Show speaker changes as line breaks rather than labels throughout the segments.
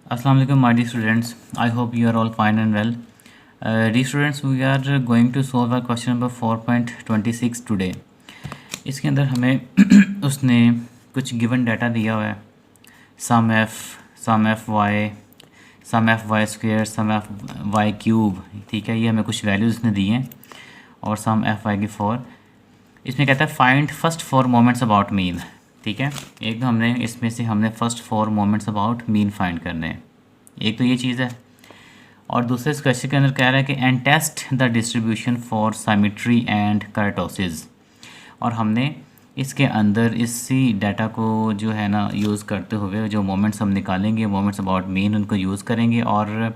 Assalamu alaikum, my dear students. I hope you are all fine and well. Dear students, we are going to solve our question number 4.26 today. इसके अंदर हमें उसने कुछ given data दिया हुआ है, सम F Y, सम F Y square, सम F Y cube, ठीक है। ये हमें कुछ वैल्यूज़ उसने दी हैं और सम एफ वाई की 4। इसमें कहता है find first 4 moments about mean, ठीक है। एक तो हमने इसमें से first 4 moments about mean find करने हैं, एक तो ये चीज़ है। और दूसरे इस क्वेश्चन के अंदर कह रहा है कि and test the distribution for symmetry and kurtosis. और हमने इसके अंदर इसी डाटा को जो है ना यूज़ करते हुए जो मोमेंट्स हम निकालेंगे, मोमेंट्स अबाउट मीन, उनको यूज़ करेंगे और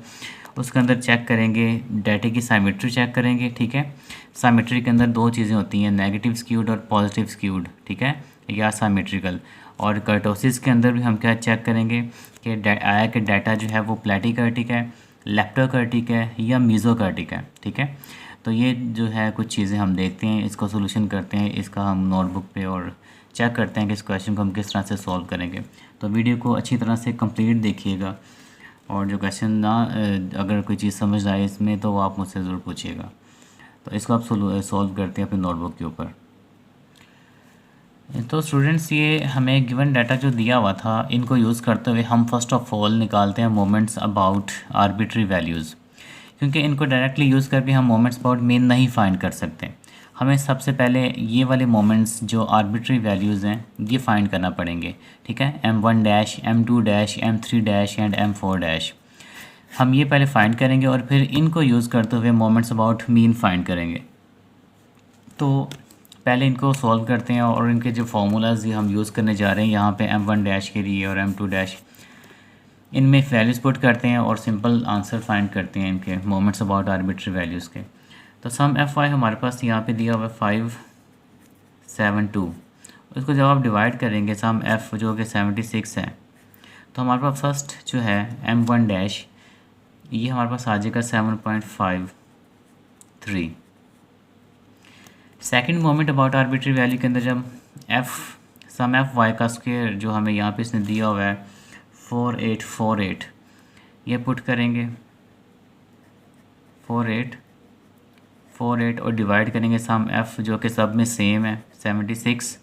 उसके अंदर चेक करेंगे, डाटे की साइमेट्री चेक करेंगे, ठीक है। साइमेट्री के अंदर दो चीज़ें होती हैं, नेगेटिव स्क्यूड और पॉजिटिव स्क्यूड, ठीक है, या साइमेट्रिकल। और कर्टोसिस के अंदर भी हम क्या चेक करेंगे कि आया कि डाटा जो है वो प्लेटिकर्टिक है, लेप्टोकर्टिक है या मीज़ोकर्टिक है, ठीक है। तो ये जो है कुछ चीज़ें हम देखते हैं, इसको सोल्यूशन करते हैं, इसका हम नोटबुक पे और चेक करते हैं कि इस क्वेश्चन को हम किस तरह से सॉल्व करेंगे। तो वीडियो को अच्छी तरह से कंप्लीट देखिएगा और जो क्वेश्चन ना अगर कोई चीज़ समझ आए इसमें तो वो आप मुझसे ज़रूर पूछिएगा। तो इसको आप सॉल्व करते हैं अपने नोटबुक के ऊपर। तो स्टूडेंट्स, ये हमें गिवन डाटा जो दिया हुआ था, इनको यूज़ करते हुए हम फर्स्ट ऑफ ऑल निकालते हैं मोमेंट्स अबाउट आर्बिट्री वैल्यूज़, क्योंकि इनको डायरेक्टली यूज़ करके हम मोमेंट्स अबाउट मीन नहीं फाइंड कर सकते। हमें सबसे पहले ये वाले मोमेंट्स जो आर्बिट्री वैल्यूज़ हैं ये फाइंड करना पड़ेंगे, ठीक है। M1 dash, M2 dash, M3 dash and M4 dash, हम ये पहले फाइंड करेंगे और फिर इनको यूज़ करते हुए मोमेंट्स अबाउट मीन फाइंड करेंगे। तो पहले इनको सॉल्व करते हैं और इनके जो फार्मूलाज ये हम यूज़ करने जा रहे हैं यहाँ पे M1 डैश के लिए और M2 डैश, इनमें वैल्यूज़ पुट करते हैं और सिंपल आंसर फाइंड करते हैं इनके मोमेंट्स अबाउट आर्बिट्री वैल्यूज़ के। तो सम एफ वाई हमारे पास यहाँ पे दिया हुआ है 572। उसको जब आप डिवाइड करेंगे सम एफ जो कि 76 है, तो हमारे पास फर्स्ट जो है M1 डैश, ये हमारे पास आ जाएगा 7.53। Second moment about arbitrary value के अंदर जब सम एफ वाई का स्क्वायर जो हमें यहाँ पे इसने दिया हुआ है 4848, ये पुट करेंगे 4848 और डिवाइड करेंगे सम एफ जो कि सब में सेम है 76,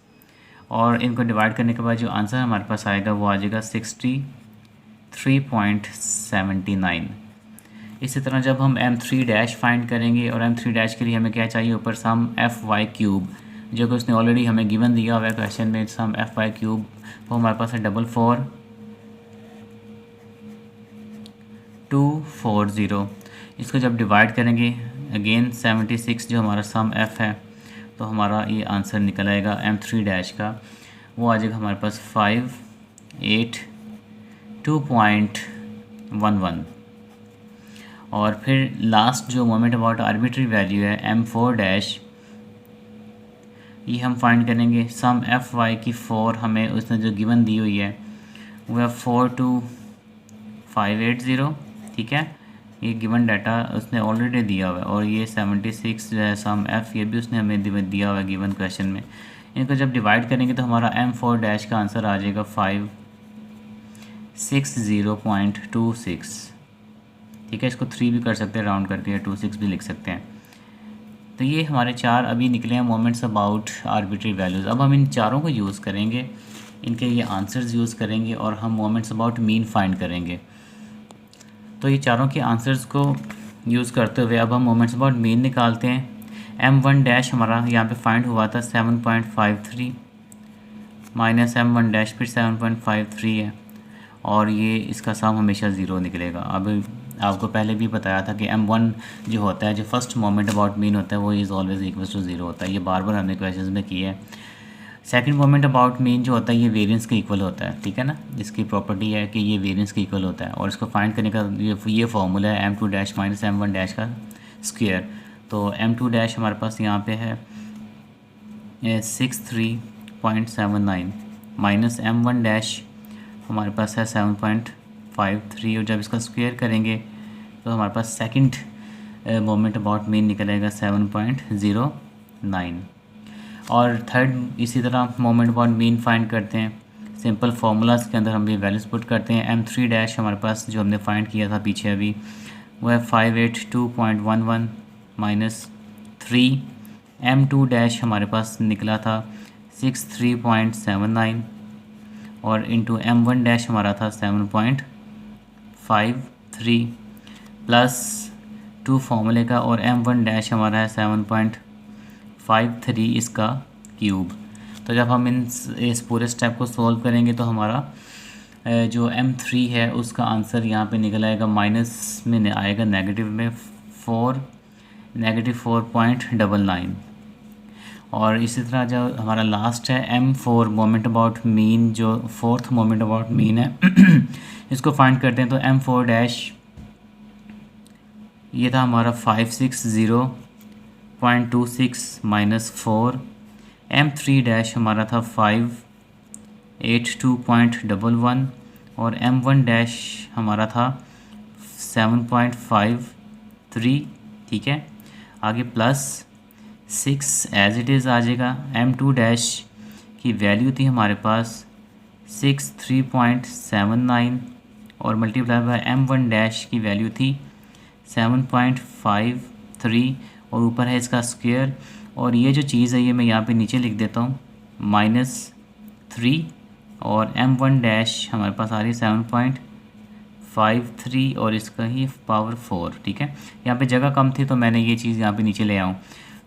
और इनको डिवाइड करने के बाद जो आंसर हमारे पास आएगा वो आ जाएगा 63.79। इसी तरह जब हम M3 डैश फाइंड करेंगे और M3 डैश के लिए हमें क्या चाहिए, ऊपर सम एफ वाई क्यूब जो कि उसने ऑलरेडी हमें गिवन दिया हुआ है क्वेश्चन में, सम एफ वाई क्यूब वो हमारे पास है 44240। इसको जब डिवाइड करेंगे अगेन 76 जो हमारा सम एफ है, तो हमारा ये आंसर निकल आएगा M3 डैश का, वो आ जाएगा हमारे पास 582.11। और फिर लास्ट जो मोमेंट अबाउट आर्बिट्री वैल्यू है M4 डैश, ये हम फाइंड करेंगे सम एफ वाई की 4 हमें उसने जो गिवन दी हुई है वो है 42580, ठीक है। ये गिवन डाटा उसने ऑलरेडी दिया हुआ है और ये 76 जो है सम एफ, ये भी उसने हमें दिया हुआ है गिवन क्वेश्चन में। इनको जब डिवाइड करेंगे तो हमारा M4 डैश का आंसर आ जाएगा 560.26, ठीक है। इसको 3 भी कर सकते हैं राउंड करके, 26 भी लिख सकते हैं। तो ये हमारे 4 अभी निकले हैं मोमेंट्स अबाउट आर्बिट्री वैल्यूज़। अब हम इन चारों को यूज़ करेंगे, इनके ये आंसर्स यूज़ करेंगे और हम मोमेंट्स अबाउट मीन फाइंड करेंगे। तो ये चारों के आंसर्स को यूज़ करते हुए अब हम मोमेंट्स अबाउट मीन निकालते हैं। M1 डैश हमारा यहाँ पे फाइंड हुआ था 7.53 माइनस M1 डैश फिर 7.53 है और ये इसका सम हमेशा ज़ीरो निकलेगा। अब आपको पहले भी बताया था कि M1 जो होता है, जो फर्स्ट मोमेंट अबाउट मीन होता है, वो is always equal to zero होता है। ये बार बार हमने क्वेश्चंस में किया है। सेकंड मोमेंट अबाउट मीन जो होता है ये वेरिएंस के इक्वल होता है, ठीक है ना। इसकी प्रॉपर्टी है कि ये वेरिएंस के इक्वल होता है और इसको फाइंड करने का ये फॉर्मूला है M2 dash minus M1 dash का स्क्वायर। तो M2 डैश हमारे पास यहाँ पे है 63.79 माइनस M1 डैश हमारे पास है 7.53, और जब इसका स्क्वायर करेंगे तो हमारे पास सेकंड मोमेंट अबाउट मीन निकलेगा 7.09। और थर्ड इसी तरह मोमेंट अबाउट मीन फाइंड करते हैं सिंपल फार्मूलाज के अंदर हम ये वैल्यूज़ पुट करते हैं। M3 डैश हमारे पास जो हमने फाइंड किया था पीछे अभी, वो है 582.11 माइनस 3। M2 डैश हमारे पास निकला था 63.79 और इंटू M1 डैश हमारा था 7.53 प्लस 2 फार्मूले का, और M1 डैश हमारा है 7.53 इसका क्यूब। तो जब हम इस पूरे स्टेप को सॉल्व करेंगे तो हमारा जो M3 है उसका आंसर यहाँ पे निकल आएगा, माइनस में आएगा नेगेटिव में -4.99। और इसी तरह जो हमारा लास्ट है M4 मोमेंट अबाउट मीन, जो फोर्थ मोमेंट अबाउट मीन है इसको फाइंड करते हैं। तो M4 डैश ये था हमारा 560.26 माइनस 4। M3 डैश हमारा था 582.11 और M1 डैश हमारा था 7.53। ठीक है, आगे प्लस 6 एज इट इज़ आ जाएगा। M2 डैश की वैल्यू थी हमारे पास 63.79 और मल्टीप्लाई बाय M1 डैश की वैल्यू थी 7.53 और ऊपर है इसका स्क्वायर। और ये जो चीज़ है ये मैं यहाँ पे नीचे लिख देता हूँ, -3 और M1 डैश हमारे पास आ रही है 7.53 और इसका ही पावर 4। ठीक है, यहाँ पे जगह कम थी तो मैंने ये चीज़ यहाँ पे नीचे ले आऊँ।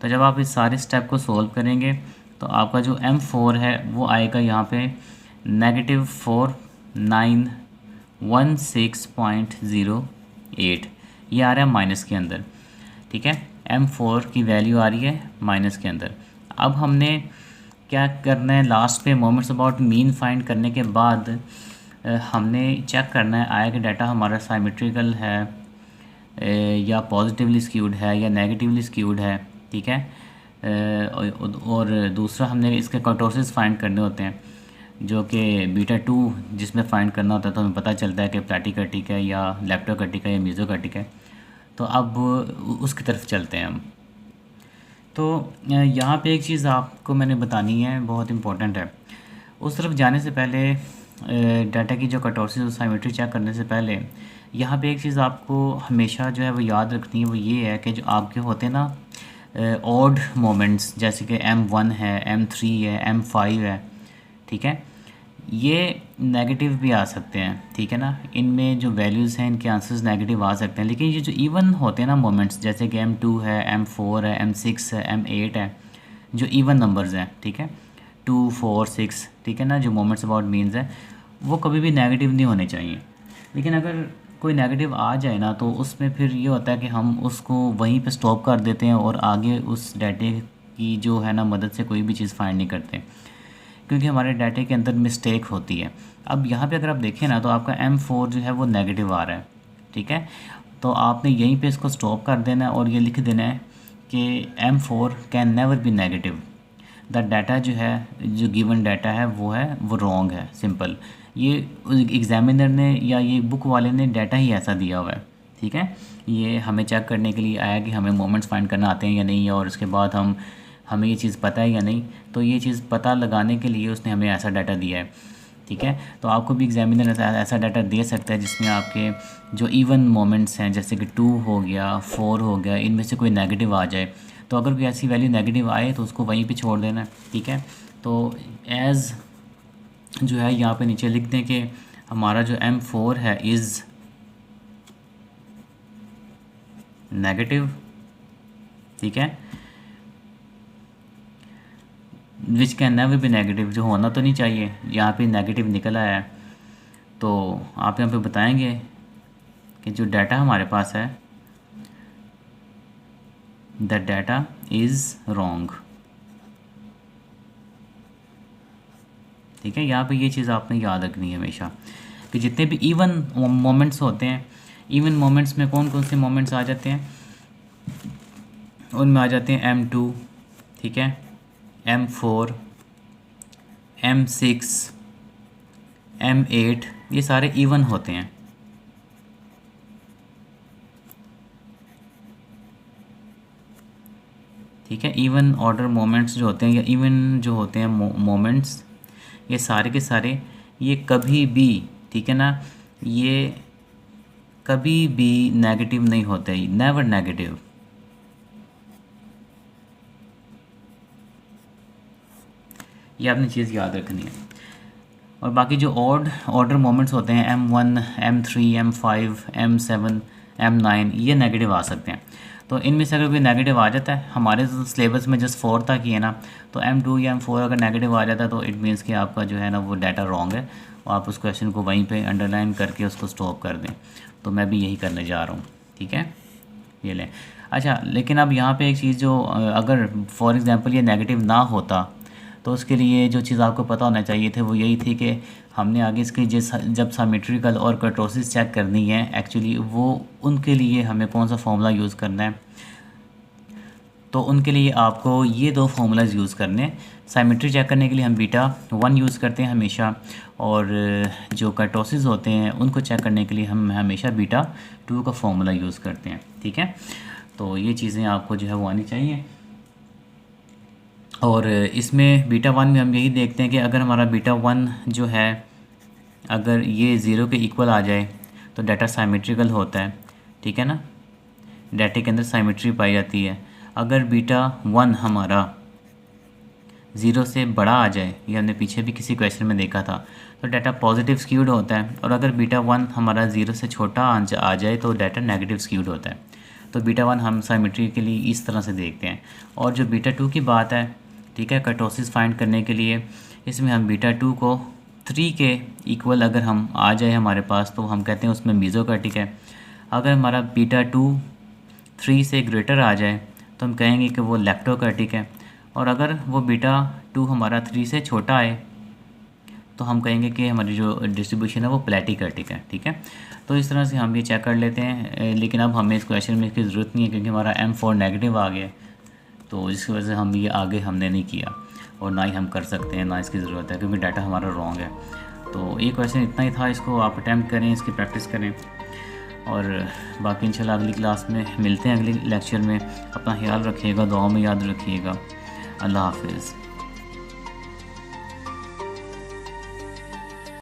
तो जब आप इस सारे स्टेप को सोल्व करेंगे तो आपका जो M4 है वो आएगा यहाँ पे -4916.08, ये आ रहा है माइनस के अंदर। ठीक है, M4 की वैल्यू आ रही है माइनस के अंदर। अब हमने क्या करना है, लास्ट पे मोमेंट्स अबाउट मीन फाइंड करने के बाद हमने चेक करना है आया कि डाटा हमारा साइमेट्रिकल है या पॉजिटिवली स्क्यूड है या नेगेटिवली स्क्यूड है। ठीक है, और दूसरा हमने इसके कर्टोसिस फाइंड करने होते हैं जो कि β2 जिसमें फाइंड करना होता है, तो हमें पता चलता है कि प्लैटिकर्टिक है या लेप्टोकर्टिक है या मीज़ोकर्टिक है। तो अब उसकी तरफ चलते हैं हम। तो यहाँ पे एक चीज़ आपको मैंने बतानी है, बहुत इम्पोर्टेंट है। उस तरफ जाने से पहले डाटा की जो कर्टोसिस और साइमेट्री चेक करने से पहले यहाँ पे एक चीज़ आपको हमेशा जो है वो याद रखनी है, वो ये है कि जो आपके होते हैं ना ऑड मोमेंट्स, जैसे कि M1 है, M3 है, M5 है, ठीक है, ये नेगेटिव भी आ सकते हैं। ठीक है ना, इनमें जो वैल्यूज़ हैं इनके आंसर्स नेगेटिव आ सकते हैं। लेकिन ये जो इवन होते हैं ना मोमेंट्स, जैसे कि M2 है, M4 है, M6 है, M8 है, जो इवन नंबर्स हैं, ठीक है, 2, 4, 6, ठीक है ना, जो मोमेंट्स अबाउट मीन्स है वो कभी भी नेगेटिव नहीं होने चाहिए। लेकिन अगर कोई नेगेटिव आ जाए ना तो उसमें फिर ये होता है कि हम उसको वहीं पे स्टॉप कर देते हैं और आगे उस डाटे की जो है ना मदद से कोई भी चीज़ फाइंड नहीं करते, क्योंकि हमारे डाटे के अंदर मिस्टेक होती है। अब यहाँ पे अगर आप देखें ना तो आपका M4 जो है वो नेगेटिव आ रहा है। ठीक है, तो आपने यहीं पे इसको स्टॉप कर देना है और ये लिख देना है कि M4 can never be negative, the data जो है, जो गिवन डाटा है वो रॉन्ग है। सिंपल, ये एग्जामिनर ने या ये बुक वाले ने डाटा ही ऐसा दिया हुआ है। ठीक है, ये हमें चेक करने के लिए आया कि हमें मोमेंट्स फाइंड करना आते हैं या नहीं, और उसके बाद हमें ये चीज़ पता है या नहीं, तो ये चीज़ पता लगाने के लिए उसने हमें ऐसा डाटा दिया है। ठीक है, तो आपको भी एग्जामिनर ऐसा डाटा दे सकता है जिसमें आपके जो इवन मोमेंट्स हैं, जैसे कि 2 हो गया, 4 हो गया, इनमें से कोई नेगेटिव आ जाए, तो अगर कोई ऐसी वैल्यू नेगेटिव आए तो उसको वहीं पे छोड़ देना। ठीक है, तो एज़ जो है यहाँ पे नीचे लिख दें कि हमारा जो M4 है इज़ नेगेटिव। ठीक है, which can never be negative, जो होना तो नहीं चाहिए, यहाँ पे नेगेटिव निकल आया है। तो आप यहाँ पे बताएंगे कि जो डाटा हमारे पास है, द डाटा इज़ रॉन्ग। ठीक है, यहाँ पे ये चीज़ आपने याद रखनी है हमेशा कि जितने भी इवन मोमेंट्स होते हैं, इवन मोमेंट्स में कौन कौन से मोमेंट्स आ जाते हैं, उनमें आ जाते हैं M2, ठीक है, M4, M6, M8, ये सारे इवन होते हैं। ठीक है, इवन ऑर्डर मोमेंट्स जो होते हैं या इवन जो होते हैं मोमेंट्स, ये सारे के सारे ये कभी भी, ठीक है ना, ये कभी भी नेगेटिव नहीं होते, नेवर नेगेटिव। ये आपने चीज़ याद रखनी है। और बाकी जो ऑर्डर मोमेंट्स होते हैं M1, M3, M5, M7, M9, ये नेगेटिव आ सकते हैं। तो इनमें से अगर कोई नेगेटिव आ जाता है, हमारे सिलेबस में जस्ट 4 तक ही है ना, तो M2 या M4 अगर नेगेटिव आ जाता है तो इट मीन्स कि आपका जो है ना वो डाटा रॉन्ग है, और आप उस क्वेश्चन को वहीं पे अंडरलाइन करके उसको स्टॉप कर दें। तो मैं भी यही करने जा रहा हूँ, ठीक है, ये लें। अच्छा, लेकिन अब यहाँ पे एक चीज़ जो अगर फॉर एग्ज़ाम्पल ये नेगेटिव ना होता तो उसके लिए जो चीज़ आपको पता होना चाहिए थे वो यही थी कि हमने आगे इसकी जब सिमेट्रिकल और कर्टोसिस चेक करनी है एक्चुअली, वो उनके लिए हमें कौन सा फार्मूला यूज़ करना है। तो उनके लिए आपको ये 2 फार्मूलाज यूज़ करने हैं। सिमेट्री चेक करने के लिए हम बीटा 1 यूज़ करते हैं हमेशा, और जो कर्टोसिस होते हैं उनको चेक करने के लिए हम हमेशा बीटा 2 का फार्मूला यूज़ करते हैं, ठीक है। तो ये चीज़ें आपको जो है वो आनी चाहिए। और इसमें बीटा 1 में हम यही देखते हैं कि अगर हमारा बीटा 1 जो है अगर ये 0 के इक्वल आ जाए तो डाटा सिमेट्रिकल होता है, ठीक है ना, डाटे के अंदर सिमेट्री पाई जाती है। अगर बीटा 1 हमारा 0 से बड़ा आ जाए, ये हमने पीछे भी किसी क्वेश्चन में देखा था, तो डाटा पॉजिटिव स्क्यूड होता है। और अगर बीटा 1 हमारा 0 से छोटा आ जाए तो डाटा नेगेटिव स्क्यूड होता है। तो बीटा 1 हम सिमेट्री के लिए इस तरह से देखते हैं। और जो बीटा 2 की बात है, ठीक है, कर्टोसिस फाइंड करने के लिए, इसमें हम बीटा 2 को 3 के इक्वल अगर हम आ जाए हमारे पास तो हम कहते हैं उसमें मीज़ोकर्टिक है। अगर हमारा बीटा 2 3 से ग्रेटर आ जाए तो हम कहेंगे कि वो लैप्टोकर्टिक है। और अगर वो बीटा 2 हमारा 3 से छोटा आए तो हम कहेंगे कि हमारी जो डिस्ट्रीब्यूशन है वो प्लेटिकर्टिक है, ठीक है। तो इस तरह से हम ये चेक कर लेते हैं। लेकिन अब हमें इस क्वेश्चन में इसकी ज़रूरत नहीं है क्योंकि हमारा M4 नेगेटिव आ गया, तो जिसकी वजह से हम ये आगे हमने नहीं किया और ना ही हम कर सकते हैं, ना इसकी ज़रूरत है क्योंकि डाटा हमारा रॉन्ग है। तो ये क्वेश्चन इतना ही था, इसको आप अटैम्प्ट करें, इसकी प्रैक्टिस करें, और बाकी इंशाल्लाह अगली क्लास में मिलते हैं, अगले लेक्चर में। अपना ख्याल रखिएगा, दुआ में याद रखिएगा। अल्लाह हाफिज़।